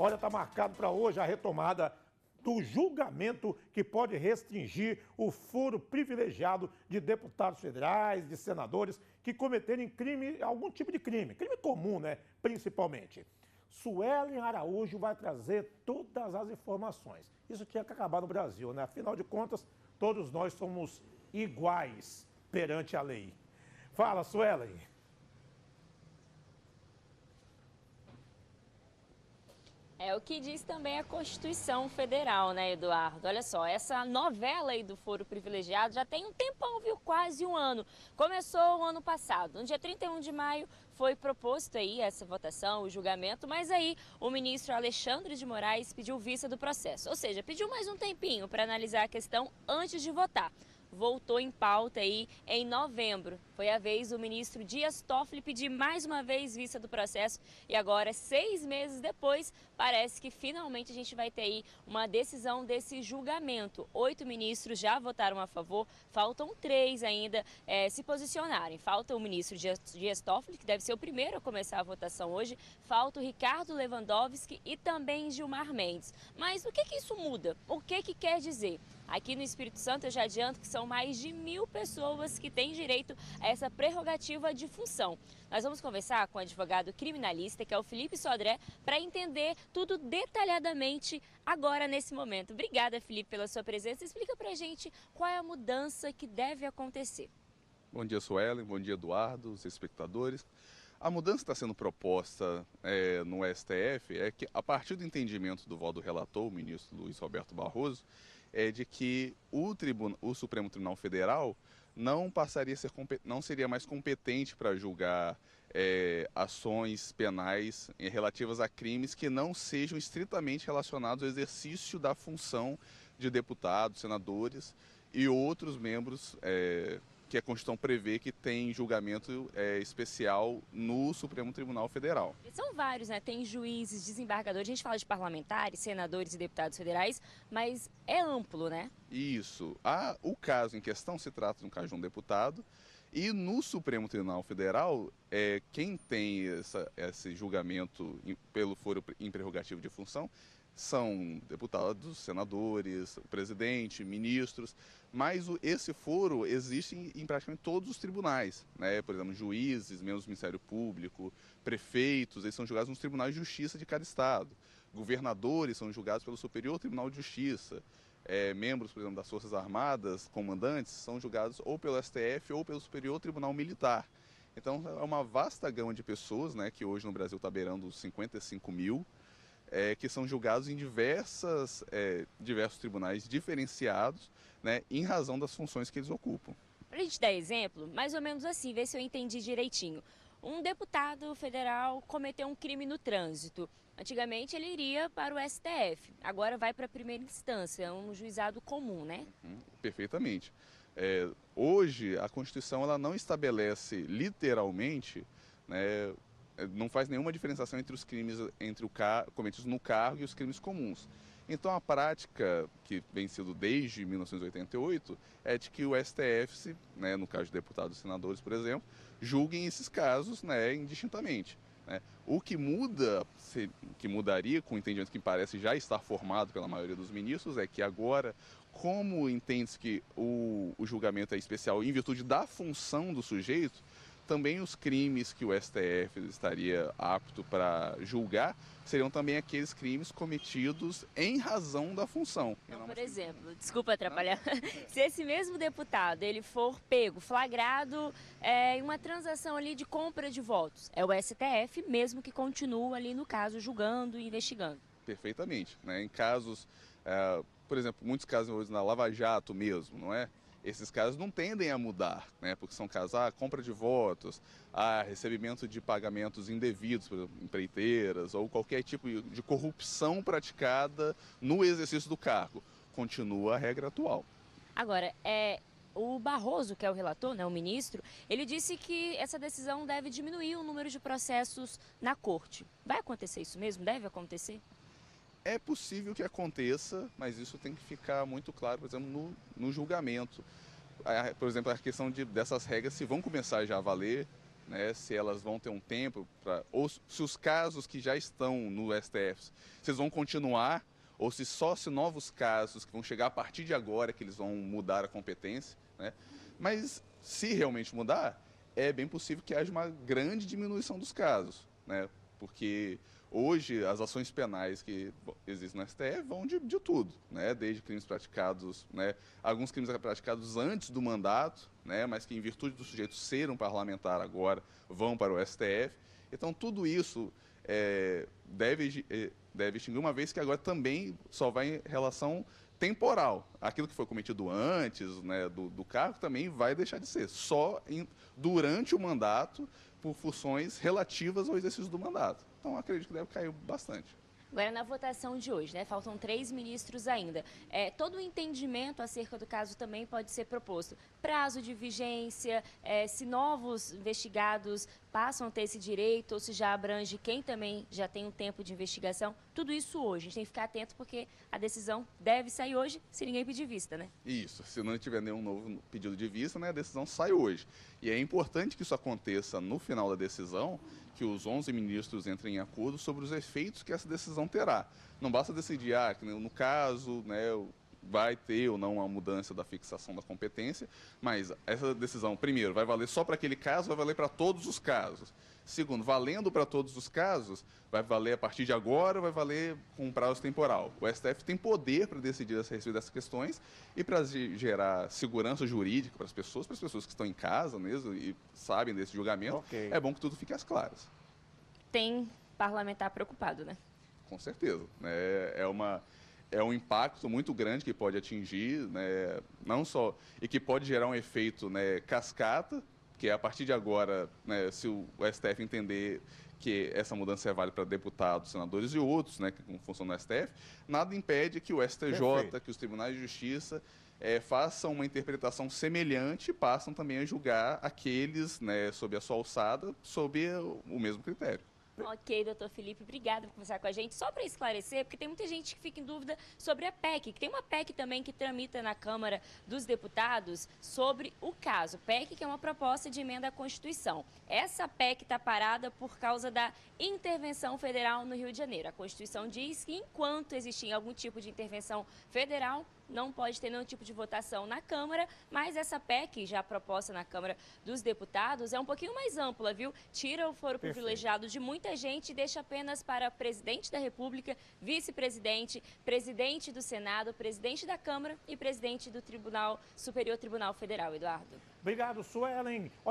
Olha, está marcado para hoje a retomada do julgamento que pode restringir o foro privilegiado de deputados federais, de senadores que cometerem crime, algum tipo de crime comum, né, principalmente. Suelen Araújo vai trazer todas as informações. Isso tinha que acabar no Brasil, né? Afinal de contas, todos nós somos iguais perante a lei. Fala, Suelen. É o que diz também a Constituição Federal, né, Eduardo? Olha só, essa novela aí do foro privilegiado já tem um tempão, viu? Quase um ano. Começou o ano passado. No dia 31 de maio foi proposto aí essa votação, o julgamento, mas aí o ministro Alexandre de Moraes pediu vista do processo. Ou seja, pediu mais um tempinho para analisar a questão antes de votar. Voltou em pauta aí em novembro. Foi a vez do ministro Dias Toffoli pedir mais uma vez vista do processo e agora, 6 meses depois, parece que finalmente a gente vai ter aí uma decisão desse julgamento. 8 ministros já votaram a favor, faltam 3 ainda se posicionarem. Falta o ministro Dias Toffoli, que deve ser o primeiro a começar a votação hoje, falta o Ricardo Lewandowski e também Gilmar Mendes. Mas o que isso muda? O que quer dizer? Aqui no Espírito Santo eu já adianto que são mais de 1000 pessoas que têm direito a essa prerrogativa de função. Nós vamos conversar com o advogado criminalista, que é o Felipe Sodré, para entender tudo detalhadamente agora, nesse momento. Obrigada, Felipe, pela sua presença. Explica pra gente qual é a mudança que deve acontecer. Bom dia, Suelen. Bom dia, Eduardo, os espectadores. A mudança que está sendo proposta no STF é que, a partir do entendimento do voto do relator, o ministro Luiz Roberto Barroso, é de que o Supremo Tribunal Federal não seria mais competente para julgar ações penais relativas a crimes que não sejam estritamente relacionados ao exercício da função de deputados, senadores e outros membros que a Constituição prevê que tem julgamento especial no Supremo Tribunal Federal. São vários, né? Tem juízes, desembargadores, a gente fala de parlamentares, senadores e deputados federais, mas é amplo, né? Isso. O caso em questão se trata de um caso de um deputado e no Supremo Tribunal Federal, quem tem esse julgamento pelo foro imprerrogativo de função são deputados, senadores, o presidente, ministros, mas esse foro existe em praticamente todos os tribunais, né? Por exemplo, juízes, membros do Ministério Público, prefeitos, eles são julgados nos tribunais de justiça de cada estado. Governadores são julgados pelo Superior Tribunal de Justiça. Membros, por exemplo, das Forças Armadas, comandantes, são julgados ou pelo STF ou pelo Superior Tribunal Militar. Então, é uma vasta gama de pessoas, né, que hoje no Brasil está beirando os 55 mil, que são julgados em diversos tribunais diferenciados, né, em razão das funções que eles ocupam. Para a gente dar exemplo, mais ou menos assim, ver se eu entendi direitinho. Um deputado federal cometeu um crime no trânsito. Antigamente ele iria para o STF, agora vai para a primeira instância, um juizado comum, né? Perfeitamente. Hoje a Constituição ela não estabelece literalmente, né, não faz nenhuma diferenciação entre os crimes cometidos no cargo e os crimes comuns. Então a prática que vem sido desde 1988 é de que o STF, né, no caso de deputados e senadores, por exemplo, julguem esses casos, né, indistintamente. Né. O que mudaria com o entendimento que parece já estar formado pela maioria dos ministros é que agora, como entende-se que o julgamento é especial em virtude da função do sujeito, também os crimes que o STF estaria apto para julgar seriam também aqueles crimes cometidos em razão da função. Então, por exemplo, desculpa atrapalhar, se esse mesmo deputado ele for pego, flagrado em uma transação ali de compra de votos, é o STF mesmo que continua ali no caso julgando e investigando. Perfeitamente. Né? Em casos, por exemplo, muitos casos na Lava Jato mesmo, não é? Esses casos não tendem a mudar, né? Porque são casos, compra de votos, recebimento de pagamentos indevidos por empreiteiras ou qualquer tipo de corrupção praticada no exercício do cargo. Continua a regra atual. Agora, o Barroso, que é o relator, né, o ministro, ele disse que essa decisão deve diminuir o número de processos na corte. Vai acontecer isso mesmo? Deve acontecer? É possível que aconteça, mas isso tem que ficar muito claro, por exemplo, no julgamento. Por exemplo, a questão dessas regras se vão começar já a valer né, se elas vão ter um tempo para, ou se os casos que já estão no STF, se eles vão continuar, ou se novos casos que vão chegar a partir de agora que eles vão mudar a competência, né? Mas se realmente mudar, é bem possível que haja uma grande diminuição dos casos, né? Porque hoje as ações penais que existem no STF vão de tudo, né? Desde crimes praticados, né? Alguns crimes praticados antes do mandato, né? Mas que em virtude do sujeito ser um parlamentar agora vão para o STF. Então tudo isso deve extinguir, uma vez que agora também só vai em relação temporal. Aquilo que foi cometido antes, né, do cargo também vai deixar de ser, só durante o mandato, por funções relativas ao exercício do mandato. Então, acredito que deve cair bastante. Agora, na votação de hoje, né, faltam 3 ministros ainda. Todo o entendimento acerca do caso também pode ser proposto. Prazo de vigência, se novos investigados passam a ter esse direito, ou se já abrange quem também já tem um tempo de investigação. Tudo isso hoje. A gente tem que ficar atento porque a decisão deve sair hoje, se ninguém pedir vista, né? Isso. Se não tiver nenhum novo pedido de vista, né, a decisão sai hoje. E é importante que isso aconteça no final da decisão, que os 11 ministros entrem em acordo sobre os efeitos que essa decisão terá. Não basta decidir, que no caso, né, vai ter ou não uma mudança da fixação da competência, mas essa decisão, primeiro, vai valer só para aquele caso, vai valer para todos os casos. Segundo, valendo para todos os casos, vai valer a partir de agora, vai valer com um prazo temporal. O STF tem poder para decidir a respeito dessas questões e para gerar segurança jurídica para as pessoas que estão em casa mesmo e sabem desse julgamento. Okay. É bom que tudo fique às claras. Tem parlamentar preocupado, né? Com certeza. É um impacto muito grande que pode atingir, né, não só, e que pode gerar um efeito, né, cascata, que a partir de agora, né, se o STF entender que essa mudança é válida para deputados, senadores e outros, né, que funcionam no STF, nada impede que o STJ, Perfeito. Que os tribunais de justiça façam uma interpretação semelhante e passam também a julgar aqueles, né, sob a sua alçada, sob o mesmo critério. Ok, doutor Felipe, obrigada por conversar com a gente. Só para esclarecer, porque tem muita gente que fica em dúvida sobre a PEC, que tem uma PEC também que tramita na Câmara dos Deputados sobre o caso. PEC que é uma proposta de emenda à Constituição. Essa PEC está parada por causa da intervenção federal no Rio de Janeiro. A Constituição diz que enquanto existir algum tipo de intervenção federal, não pode ter nenhum tipo de votação na Câmara, mas essa PEC, já proposta na Câmara dos Deputados, é um pouquinho mais ampla, viu? Tira o foro privilegiado de muita gente e deixa apenas para presidente da República, vice-presidente, presidente do Senado, presidente da Câmara e presidente do Superior Tribunal Federal, Eduardo. Obrigado, Suelen.